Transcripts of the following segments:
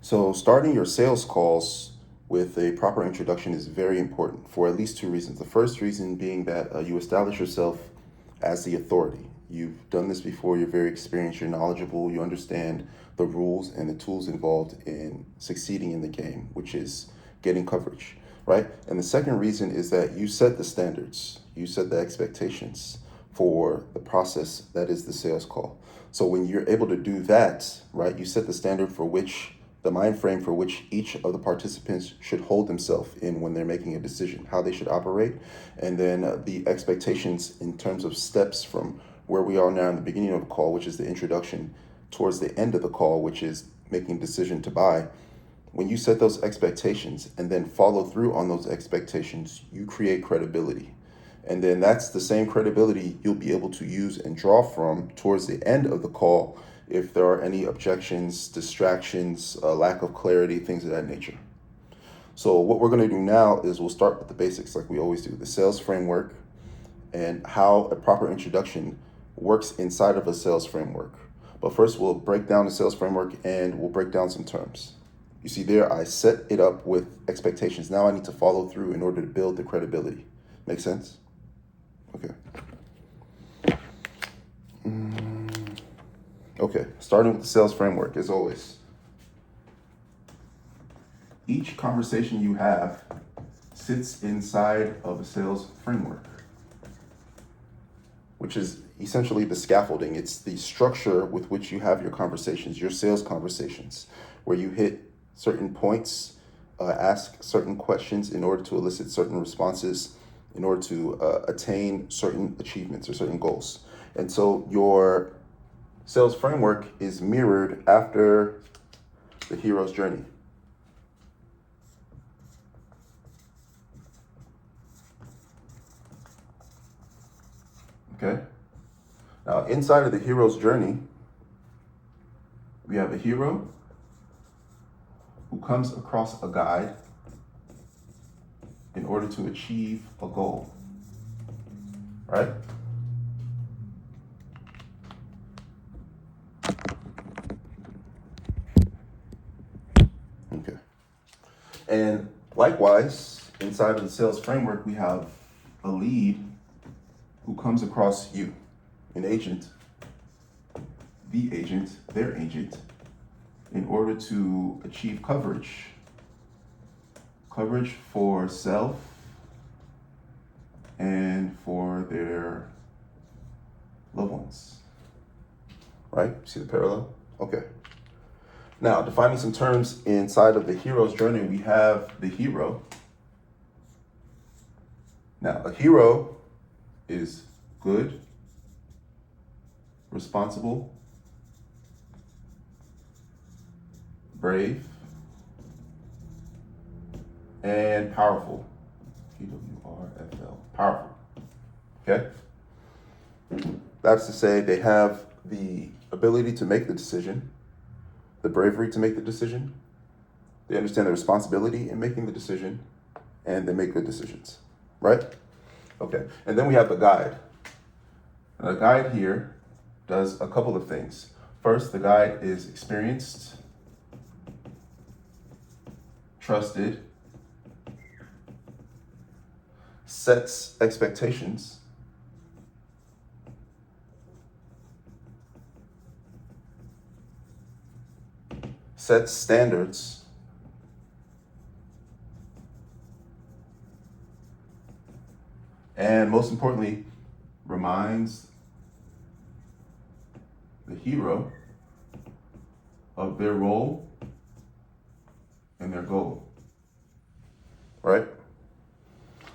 So, starting your sales calls with a proper introduction is very important for at least two reasons. The first reason being that you establish yourself as the authority. You've done this before, you're very experienced, you're knowledgeable, you understand the rules and the tools involved in succeeding in the game, which is getting coverage, right? And the second reason is that you set the standards, you set the expectations for the process that is the sales call. So when you're able to do that, right, you set the standard for which the mind frame for which each of the participants should hold themselves in when they're making a decision, how they should operate, and then the expectations in terms of steps from where we are now in the beginning of the call, which is the introduction, towards the end of the call, which is making a decision to buy. When you set those expectations and then follow through on those expectations, you create credibility. And then that's the same credibility you'll be able to use and draw from towards the end of the call if there are any objections, distractions, lack of clarity, things of that nature. So what we're going to do now is we'll start with the basics like we always do, the sales framework and how a proper introduction works inside of a sales framework. But first we'll break down the sales framework and we'll break down some terms. You see there, I set it up with expectations. Now I need to follow through in order to build the credibility. Make sense? Okay. Okay, starting with the sales framework, as always. Each conversation you have sits inside of a sales framework, which is essentially the scaffolding. It's the structure with which you have your conversations, your sales conversations, where you hit certain points, ask certain questions in order to elicit certain responses, in order to attain certain achievements or certain goals. And so your sales framework is mirrored after the hero's journey. Okay? Now, inside of the hero's journey, we have a hero who comes across a guide in order to achieve a goal, right? Okay. And likewise, inside of the sales framework, we have a lead who comes across you, an agent, the agent, their agent, in order to achieve coverage for self and for their loved ones, right? See the parallel? Okay. Now, defining some terms inside of the hero's journey, we have the hero. Now, a hero is good, responsible, brave, and powerful. PWRFL, powerful. Okay? That's to say they have the ability to make the decision, the bravery to make the decision, they understand the responsibility in making the decision, and they make good decisions, right? Okay, and then we have the guide. The guide here does a couple of things. First, the guide is experienced, trusted, sets expectations, sets standards, and most importantly, reminds the hero of their role and their goal, right?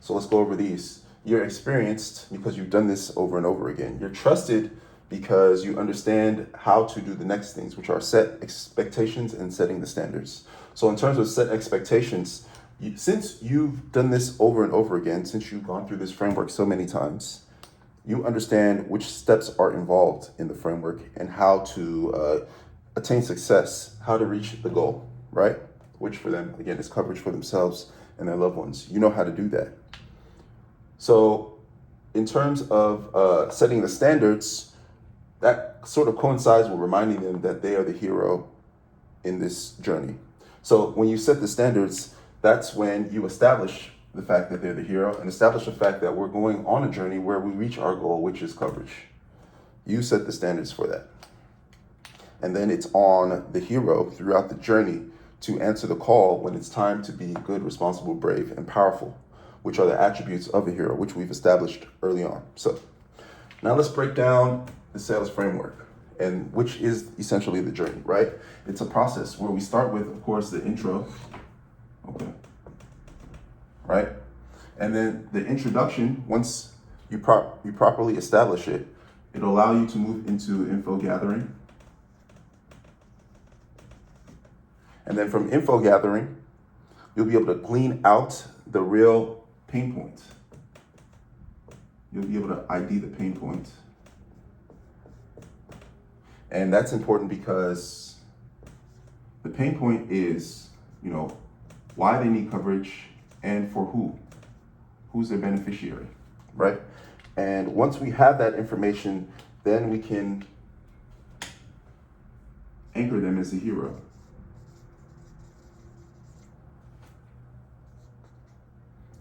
So let's go over these. You're experienced because you've done this over and over again. You're trusted because you understand how to do the next things, which are set expectations and setting the standards. So in terms of set expectations, since you've done this over and over again, since you've gone through this framework so many times, you understand which steps are involved in the framework and how to attain success, how to reach the goal, right? Which for them, again, is coverage for themselves and their loved ones. You know how to do that. So in terms of setting the standards, that sort of coincides with reminding them that they are the hero in this journey. So when you set the standards, that's when you establish the fact that they're the hero and establish the fact that we're going on a journey where we reach our goal, which is coverage. You set the standards for that. And then it's on the hero throughout the journey to answer the call when it's time to be good, responsible, brave, and powerful, which are the attributes of a hero, which we've established early on. So now let's break down the sales framework, and which is essentially the journey, right? It's a process where we start with, of course, the intro, okay, right? And then the introduction, once you properly establish it, it'll allow you to move into info gathering. And then from info gathering, you'll be able to glean out the real pain point. You'll be able to ID the pain point. And that's important because the pain point is, why they need coverage and for who. Who's their beneficiary, right? And once we have that information, then we can anchor them as a hero.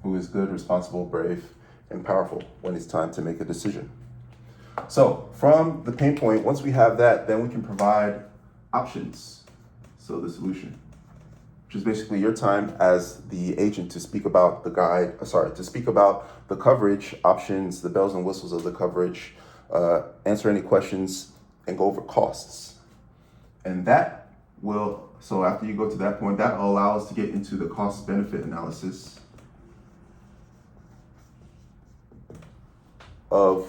Who is good, responsible, brave, and powerful when it's time to make a decision. So from the pain point, once we have that, then we can provide options. So the solution, which is basically your time as the agent to speak about to speak about the coverage options, the bells and whistles of the coverage, answer any questions, and go over costs. And so after you go to that point, that will allow us to get into the cost benefit analysis of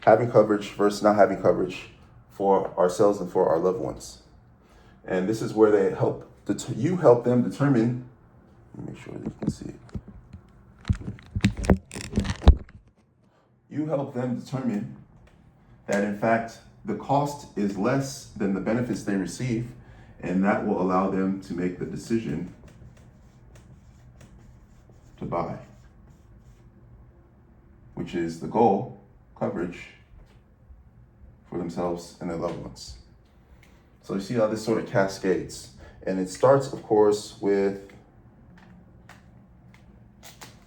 having coverage versus not having coverage for ourselves and for our loved ones. And this is where they you help them determine, let me make sure that you can see it. You help them determine that in fact, the cost is less than the benefits they receive, and that will allow them to make the decision to buy, which is the goal, coverage for themselves and their loved ones. So you see how this sort of cascades. And it starts, of course, with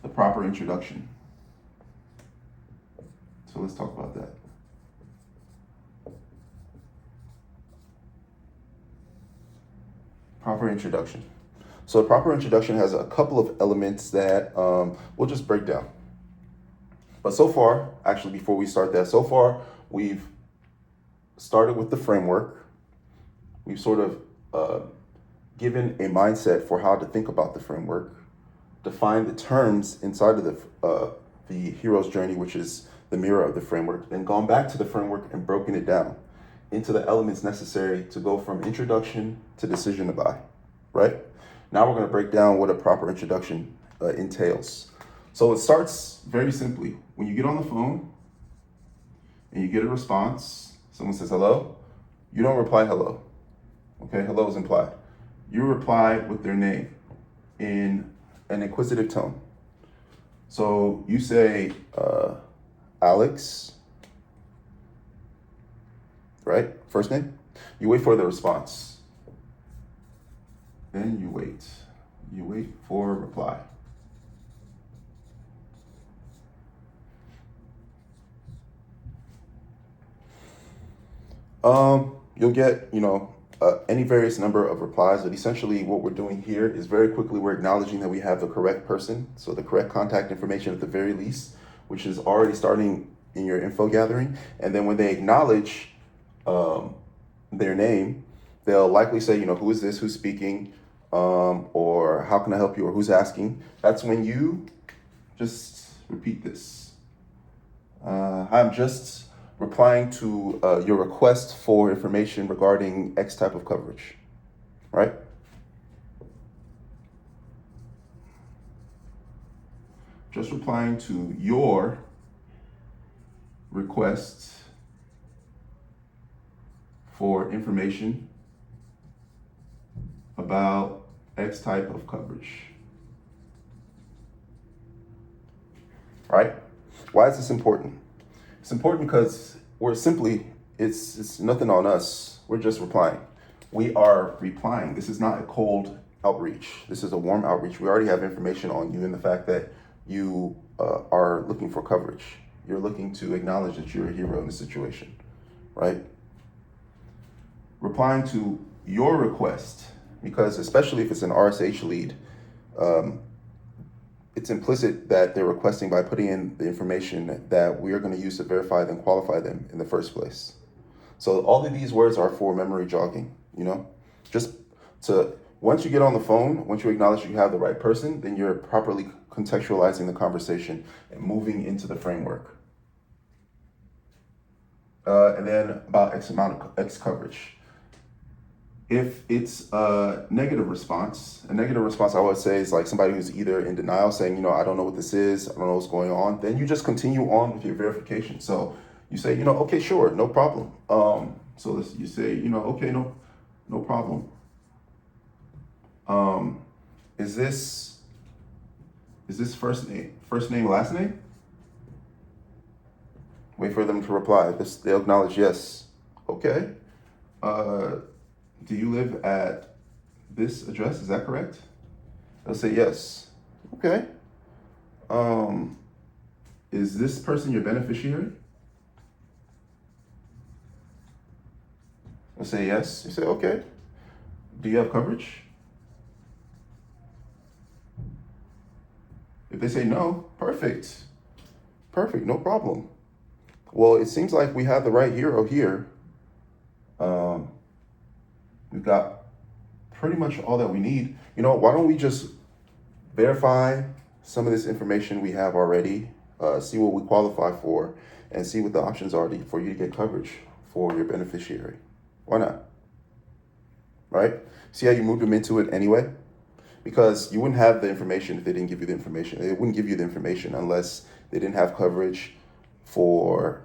the proper introduction. So let's talk about that. Proper introduction. So a proper introduction has a couple of elements that we'll just break down. But so far, actually, before we start that, so far we've started with the framework. We've sort of given a mindset for how to think about the framework, define the terms inside of the hero's journey, which is the mirror of the framework, then gone back to the framework and broken it down into the elements necessary to go from introduction to decision to buy, right? Now we're going to break down what a proper introduction entails. So it starts very simply. When you get on the phone and you get a response, someone says hello, you don't reply hello. Okay, hello is implied. You reply with their name in an inquisitive tone. So you say, Alex, right? First name. You wait for the response. Then you wait. You wait for a reply. You'll get, any various number of replies, but essentially what we're doing here is very quickly we're acknowledging that we have the correct person, so the correct contact information at the very least, which is already starting in your info gathering. And then when they acknowledge their name, they'll likely say, who is this, who's speaking, or how can I help you, or who's asking. That's when you just repeat this. I'm just replying to your request for information regarding X type of coverage, right? Just replying to your request for information about X type of coverage, right? Why is this important? It's important because it's nothing on us. We're just replying. We are replying. This is not a cold outreach. This is a warm outreach. We already have information on you and the fact that you are looking for coverage. You're looking to acknowledge that you're a hero in the situation, right? Replying to your request, because especially if it's an RSH lead, it's implicit that they're requesting by putting in the information that we are going to use to verify them, qualify them in the first place. So all of these words are for memory jogging, just to, once you get on the phone, once you acknowledge you have the right person, then you're properly contextualizing the conversation and moving into the framework. And then about X coverage. If it's a negative response I would say is like somebody who's either in denial saying, I don't know what this is, I don't know what's going on, then you just continue on with your verification. So you say, okay, sure, no problem. So you say, okay, no problem. Is this first name, last name? Wait for them to reply. They'll acknowledge yes. Okay. Do you live at this address? Is that correct? They'll say yes. Okay. Is this person your beneficiary? They'll say yes. You say, okay. Do you have coverage? If they say no, perfect, no problem. Well, it seems like we have the right hero here. We've got pretty much all that we need. Why don't we just verify some of this information we have already, see what we qualify for, and see what the options are for you to get coverage for your beneficiary. Why not? Right? See how you moved them into it anyway? Because you wouldn't have the information if they didn't give you the information. They wouldn't give you the information unless they didn't have coverage for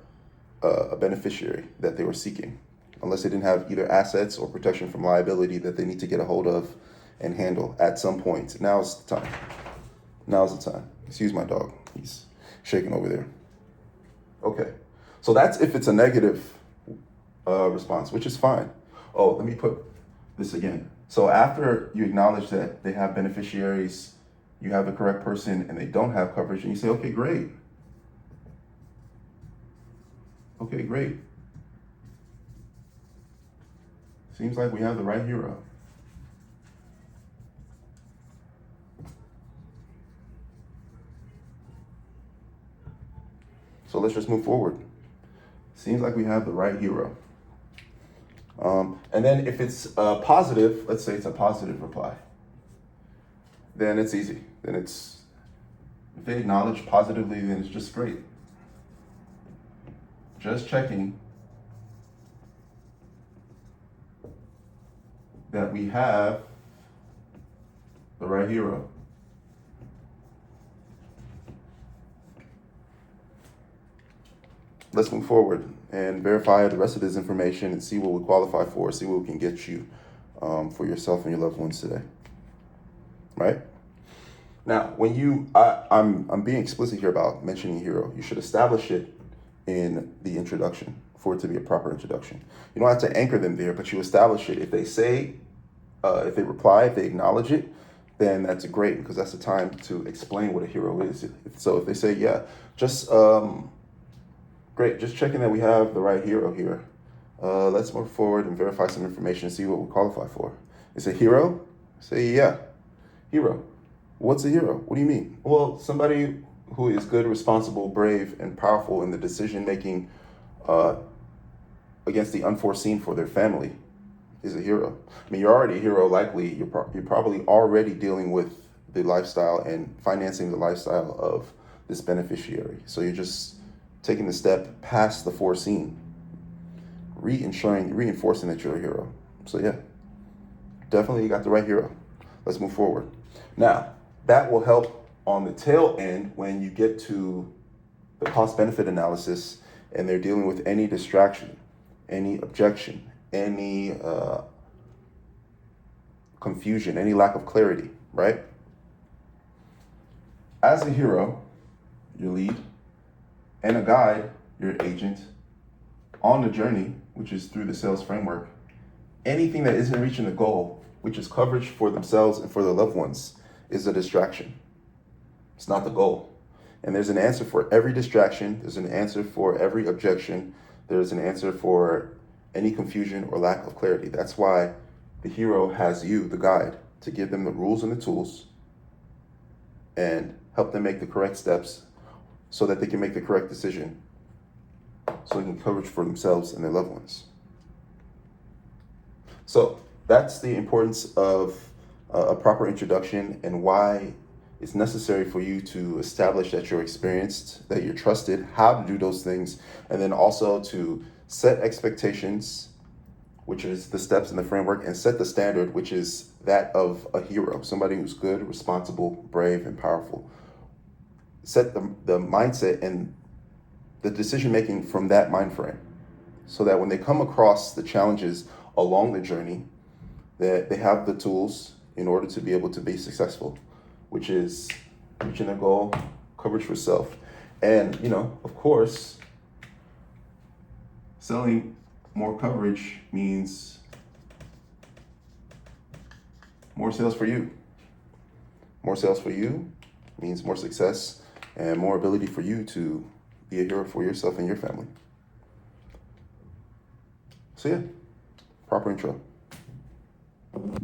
a beneficiary that they were seeking, unless they didn't have either assets or protection from liability that they need to get a hold of and handle at some point. Now's the time. Excuse my dog. He's shaking over there. Okay. So that's if it's a negative response, which is fine. Oh, let me put this again. So after you acknowledge that they have beneficiaries, you have the correct person, and they don't have coverage, and you say, okay, great. Okay, great. Seems like we have the right hero. So let's just move forward. Seems like we have the right hero. And then if it's positive, let's say it's a positive reply, then it's easy. If they acknowledge positively, then it's just great. Just checking that we have the right hero. Let's move forward and verify the rest of this information and see what we qualify for, see what we can get you for yourself and your loved ones today. Right? Now, when I'm being explicit here about mentioning hero. You should establish it in the introduction for it to be a proper introduction. You don't have to anchor them there, but you establish it. If they say, if they reply, if they acknowledge it, then that's great, because that's the time to explain what a hero is. So if they say, yeah, just great, just checking that we have the right hero here. Let's move forward and verify some information and see what we qualify for. It's a hero? Say, yeah, hero. What's a hero? What do you mean? Well, somebody who is good, responsible, brave, and powerful in the decision-making against the unforeseen for their family is a hero. I mean, you're already a hero, likely. You're probably already dealing with the lifestyle and financing the lifestyle of this beneficiary. So you're just taking the step past the foreseen, reinforcing that you're a hero. So yeah, definitely you got the right hero. Let's move forward. Now, that will help on the tail end when you get to the cost-benefit analysis and they're dealing with any distraction, any objection, any confusion, any lack of clarity, right? As a hero, your lead, and a guide, your agent, on the journey, which is through the sales framework, anything that isn't reaching the goal, which is coverage for themselves and for their loved ones, is a distraction. It's not the goal. And there's an answer for every distraction. There's an answer for every objection. There's an answer for any confusion or lack of clarity. That's why the hero has you, the guide, to give them the rules and the tools and help them make the correct steps so that they can make the correct decision so they can coverage for themselves and their loved ones. So that's the importance of a proper introduction and why it's necessary for you to establish that you're experienced, that you're trusted, how to do those things, and then also to set expectations, which is the steps in the framework, and set the standard, which is that of a hero, somebody who's good, responsible, brave, and powerful. Set the mindset and the decision making from that mind frame so that when they come across the challenges along the journey, that they have the tools in order to be able to be successful, which is reaching a goal, coverage for self. And, of course, selling more coverage means more sales for you. More sales for you means more success and more ability for you to be a hero for yourself and your family. So yeah, proper intro.